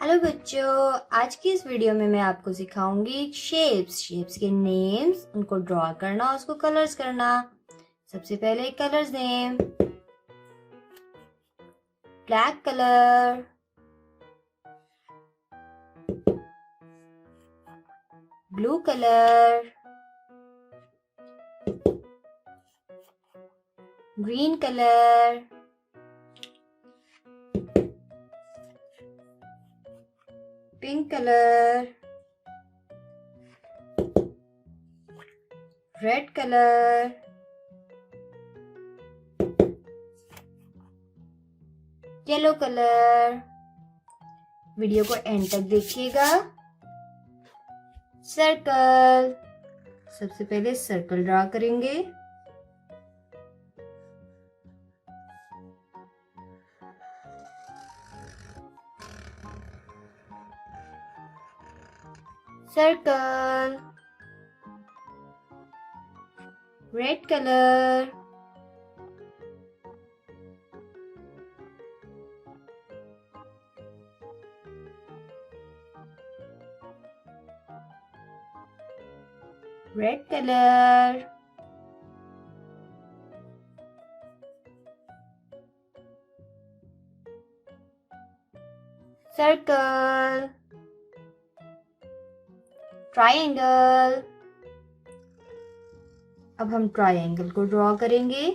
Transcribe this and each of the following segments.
Hello बच्चों, आज की इस वीडियो में मैं आपको सिखाऊंगी शेप्स के नेम्स, उनको ड्रॉ करना, उसको कलर्स करना। सबसे पहले colours name, black colour, blue colour, green colour, pink colour, red colour, yellow colour. Video को एंड तक देखिएगा। सर्कल, सबसे पहले सर्कल ड्रा करेंगे। Circle, red colour, red colour, circle, triangle. अब हम ट्रायंगल को ड्रॉ करेंगे।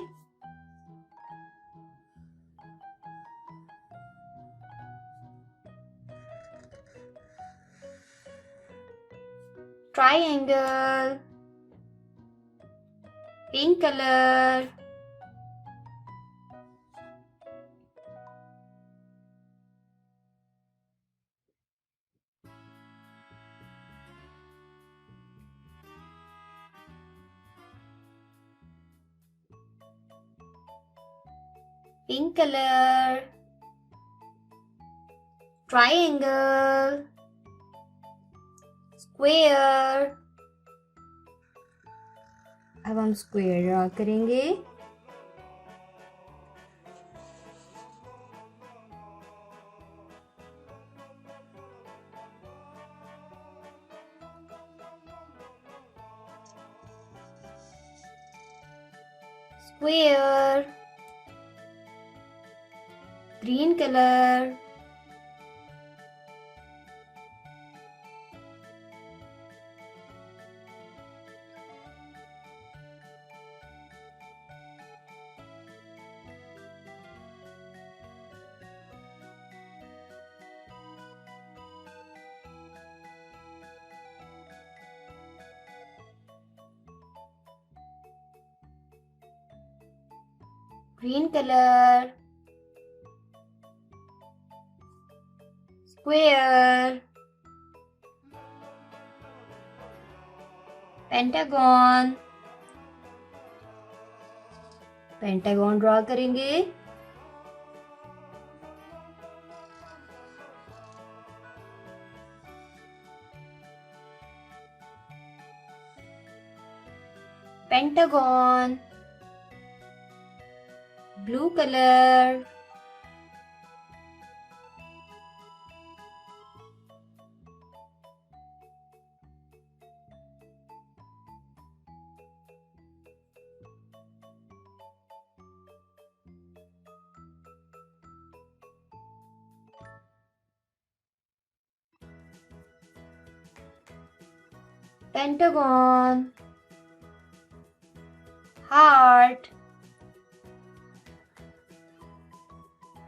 Triangle, pink colour, pink colour, triangle, square. अब हम स्क्वायर ड्रॉ करेंगे। Square, green colour, green colour, square, pentagon. Pentagon draw करेंगे। Pentagon, blue colour, pentagon, heart.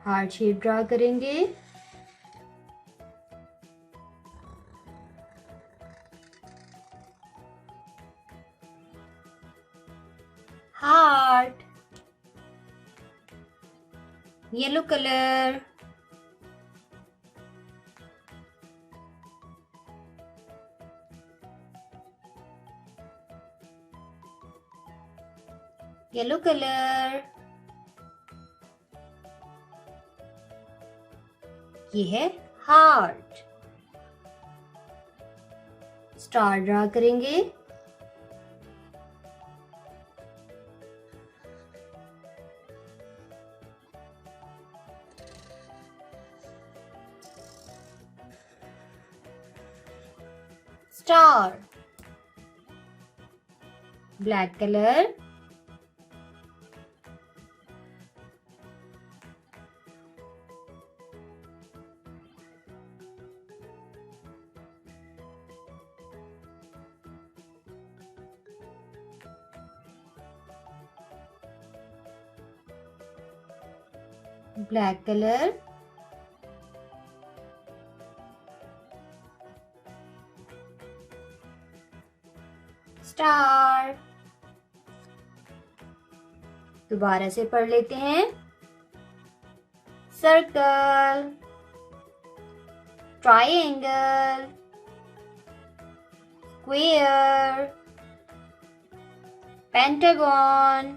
Heart shape draw करेंगे। Heart, yellow colour, yellow colour. ये है heart. Star draw करेंगे। Star. Black colour, black colour, star. दोबारा से पढ़ लेते हैं। Circle, triangle, square, pentagon,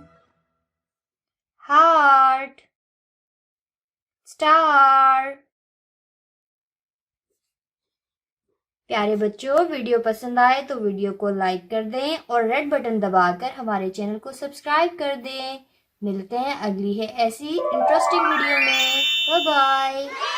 heart, star. प्यारे बच्चों, वीडियो पसंद आए तो वीडियो को लाइक कर दें और रेड बटन दबाकर हमारे चैनल को सब्सक्राइब कर दें। मिलते हैं अगली है ऐसी इंटरेस्टिंग वीडियो में। Bye bye.